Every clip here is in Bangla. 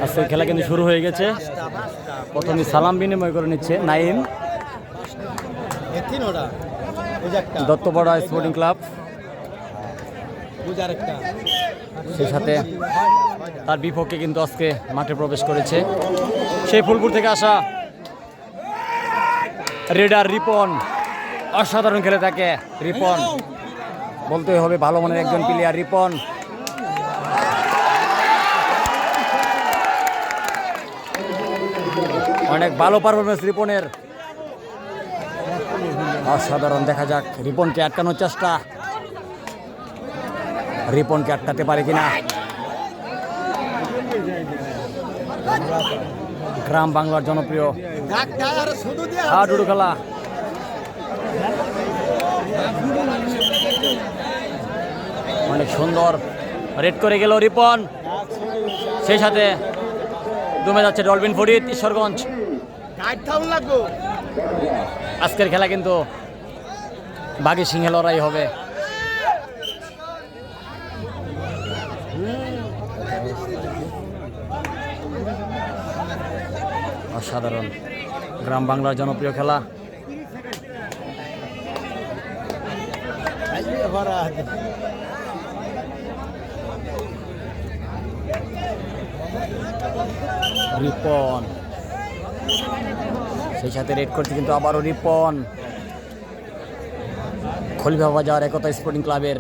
আজকে খেলা কিন্তু শুরু হয়ে গেছে। প্রথমে সালাম বিনিময় করে নিচ্ছে নাইম, দত্তপাড়া স্পোর্টিং ক্লাব, সেই সাথে তার বিপক্ষে কিন্তু আজকে মাঠে প্রবেশ করেছে সেই ফুলপুর থেকে আসা রেডার রিপন। অসাধারণ খেলে থাকে রিপন, বলতেই হবে ভালো মানের একজন প্লেয়ার রিপন। অনেক ভালো পারফরমেন্স রিপনের, অসাধারণ। দেখা যাক রিপনকে আটকানোর চেষ্টা, রিপনকে আটকাতে পারে কিনা। গ্রাম বাংলার জনপ্রিয় হাডুডু খেলা। অনেক সুন্দর রেড করে গেল রিপন, সেই সাথে দমে যাচ্ছে ডলফিন ফরিদ ঈশ্বরগঞ্জ। আজকের খেলা কিন্তু বাঘে সিংহে লড়াই হবে। অসাধারণ গ্রাম বাংলার জনপ্রিয় খেলা। রিপন সেই সাথে রেড করছে কিন্তু আবারও রিপন। খলিফা বাজার একতা স্পোর্টিং ক্লাবের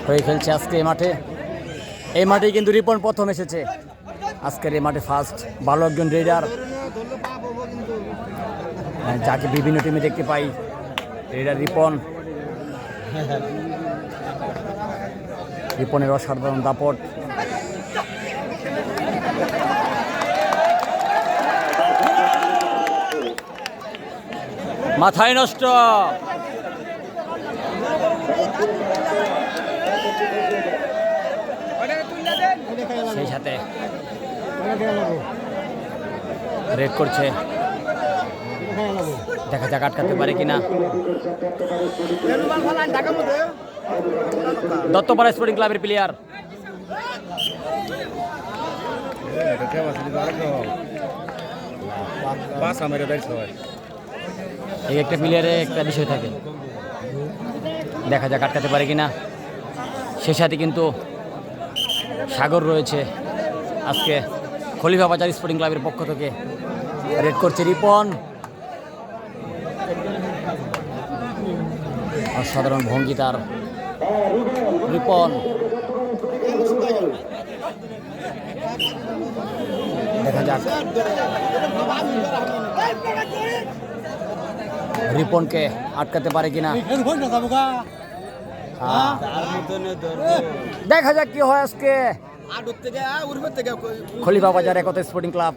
হয়ে খেলছে আজকে এই মাঠে। এই মাঠেই কিন্তু রিপন প্রথম এসেছে আজকের এই মাঠে ফার্স্ট। ভালো একজন রেডার, যাকে বিভিন্ন টিমে দেখতে পাই, রেডার রিপন। রিপনের অসাধারণ দাপট। মাথায় নষ্ট, সেই সাথে রেড করছে, দেখা যাক আটকাতে পারে কিনা। দত্তপাড়া স্পোর্টিং ক্লাবের প্লেয়ার, এই একটা প্লেয়ারে একটা বিষয় থাকে, দেখা যাক আটকাতে পারে কিনা। সেই সাথে কিন্তু সাগর রয়েছে আজকে খলিফা বাজার স্পোর্টিং ক্লাবের পক্ষ থেকে। রেড করছে রিপন, অসাধারণ ভঙ্গি তার রিপন। দেখা যাক রিপনকে আটকাতে পারে কিনা। দেখা যাক কি হয় আজকে। খলিফা বাজার একতা স্পোর্টিং ক্লাব,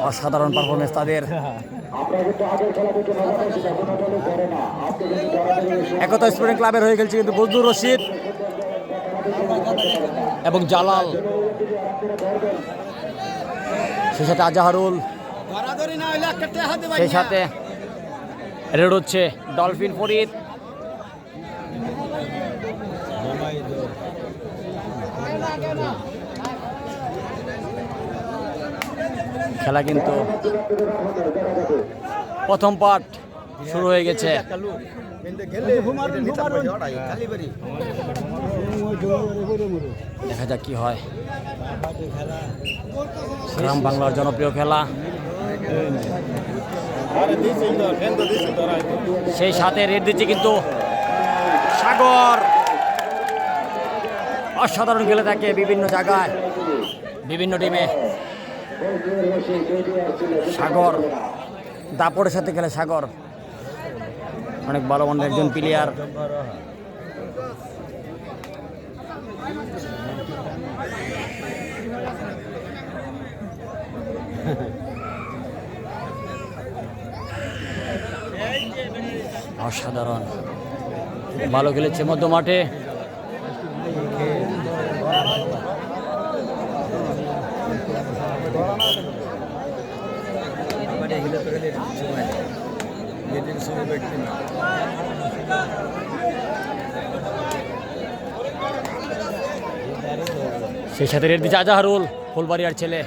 অসাধারণ পারফরমেন্স তাদের। একতা স্পোর্টিং ক্লাবের হয়ে খেলছে কিন্তু বজলুর রশিদ এবং জালাল, সেই সাথে আজাহারুল, সেই সাথে রেড হচ্ছে ডলফিন ফরিদ। খেলা কিন্তু প্রথম পার্ট শুরু হয়ে গেছে। দেখা যাক কি হয়। গ্রাম বাংলার জনপ্রিয় খেলা, সেই সাথে রেড দিচ্ছে কিন্তু সাগর। অসাধারণ খেলে থাকে বিভিন্ন জায়গায়, বিভিন্ন টিমে। সাগর দাপড়ের সাথে খেলে সাগর, অনেক ভালো মানের একজন প্লেয়ার। অসাধারণ ভালো খেলেছে মধ্য মাঠে। সেই সাথে রেড দিচ্ছে আজাহারুল, ফুলবাড়িয়ার ছেলে।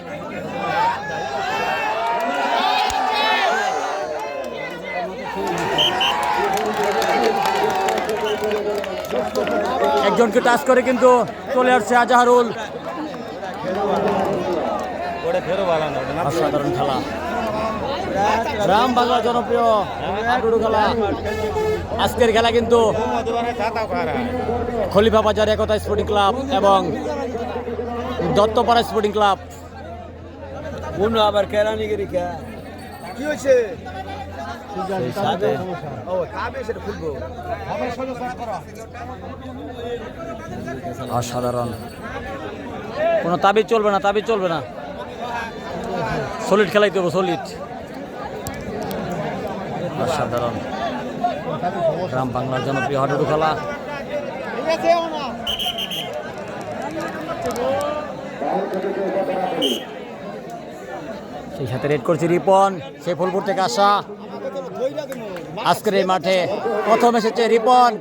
একজনকে টাচ করে কিন্তু চলে আসছে আজাহারুল। অসাধারণ খেলা, গ্রাম বাংলার জনপ্রিয় হাডুডু খেলা। আজকের খেলা কিন্তু খলিফা বাজার একতা স্পোর্টিং ক্লাব এবং দত্তপাড়া স্পোর্টিং ক্লাব। আবার কেরানিগিরি কি হয়েছে? অসাধারণ, কোনো তাবিজ চলবে না, তাবিজ চলবে না, সলিড খেলাইতে হবে, সলিড। অসাধারণ, গ্রাম বাংলার জনপ্রিয় হাডুডু খেলা। সেই সাথে রেড করছে রিপন, সে ফুলপুর থেকে আসা। আজকের এই মাঠে প্রথম এসেছে রিপন,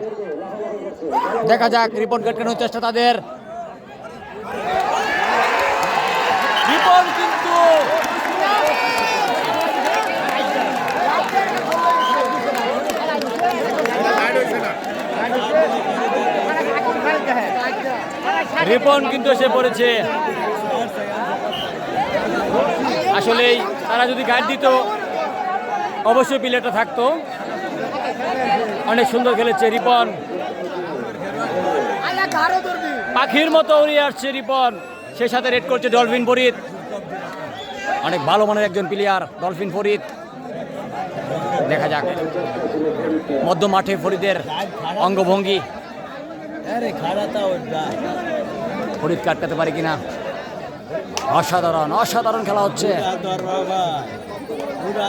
দেখা যাক রিপন কাটানোর চেষ্টা তাদের। রিপন কিন্তু রিপন কিন্তু এসে পড়েছে। আসলেই তারা যদি গার্ড দিত অবশ্যই প্লেয়ারটা থাকতো। অনেক সুন্দর খেলেছে রিপন, পাখির মতো উড়িয়ে আসছে রিপন। সেই সাথে রেড করছে ডলফিন ফরিদ, অনেক ভালো মানের একজন প্লেয়ার ডলফিন ফরিদ। দেখা যাক মধ্য মাঠে ফরিদের অঙ্গভঙ্গি, ফরিদ কাটতে পারে কিনা। অসাধারণ, অসাধারণ খেলা হচ্ছে।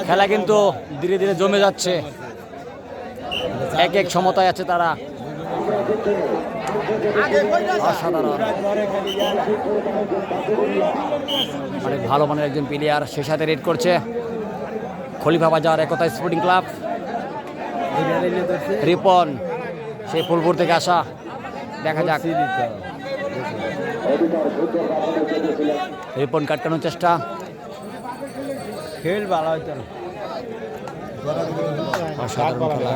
খেলা কিন্তু ধীরে ধীরে জমে যাচ্ছে, এক এক সমতায় আছে তারা। অসাধারণ, অনেক ভালো মানের একজন প্লেয়ার। সে সাথে রেড করছে খলিফা বাজার একতা স্পোর্টিং ক্লাব। রিপন সেই ফুলপুর থেকে আসা, দেখা যাক রিপন কাটকানোর চেষ্টা। খেল ভালো হইতো না। অসাধারণ খেলা,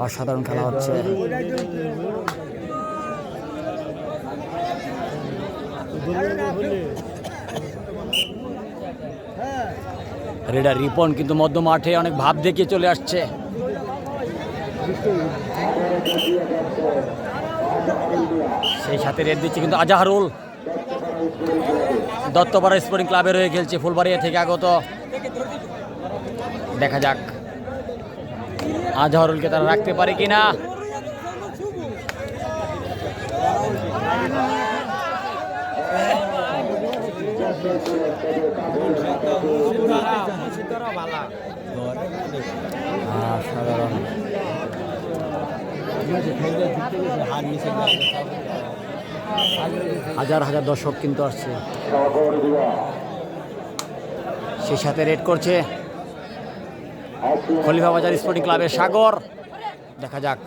অসাধারণ খেলা হচ্ছে। রেডার রিপন কিন্তু মধ্য মাঠে অনেক ভাব দেখিয়ে চলে আসছে। সেই সাথে রেড দিচ্ছে কিন্তু আজাহারুল, দত্তপাড়া স্পোর্টিং ক্লাবের হয়ে খেলছে, ফুলবাড়িয়া থেকে আগত। দেখা যাক আজহারুলকে তারা রাখতে পারে কিনা। সাধারণ হাজার হাজার দর্শক কিন্তু আসছে। সেই সাথে রেড করছে খলিফা বাজার স্পোর্টিং ক্লাবের সাগর। দেখা যাক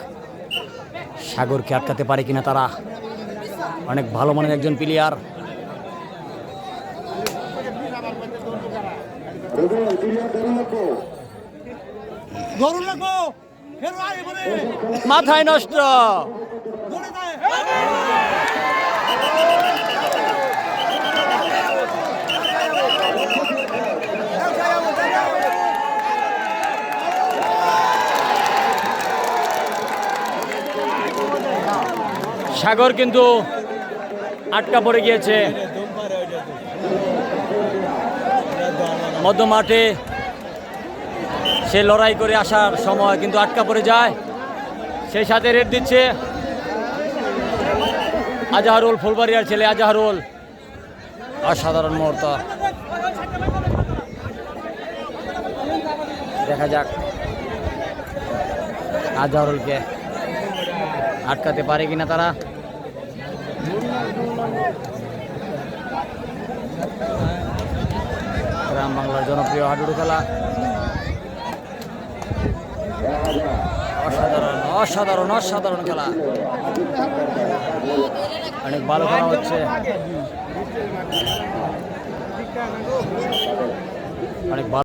সাগরকে আটকাতে পারে কিনা তারা, অনেক ভালো মানের একজন প্লেয়ার। মাথায় নষ্ট, সাগর কিন্তু আটকা পড়ে গিয়েছে মধ্য মাঠে। সে লড়াই করে আসার সময় কিন্তু আটকা পড়ে যায়। সেই সাথে রেড দিচ্ছে আজাহারুল, ফুলবাড়িয়ার ছেলে আজাহারুল। অসাধারণ মুহূর্ত, দেখা যাক আজাহারুলকে আটকাতে পারে কিনা তারা। গ্রাম বাংলার জনপ্রিয় হাডুডু খেলা। অসাধারণ, অসাধারণ, অসাধারণ খেলা। অনেক ভালো খেলা হচ্ছে, অনেক ভালো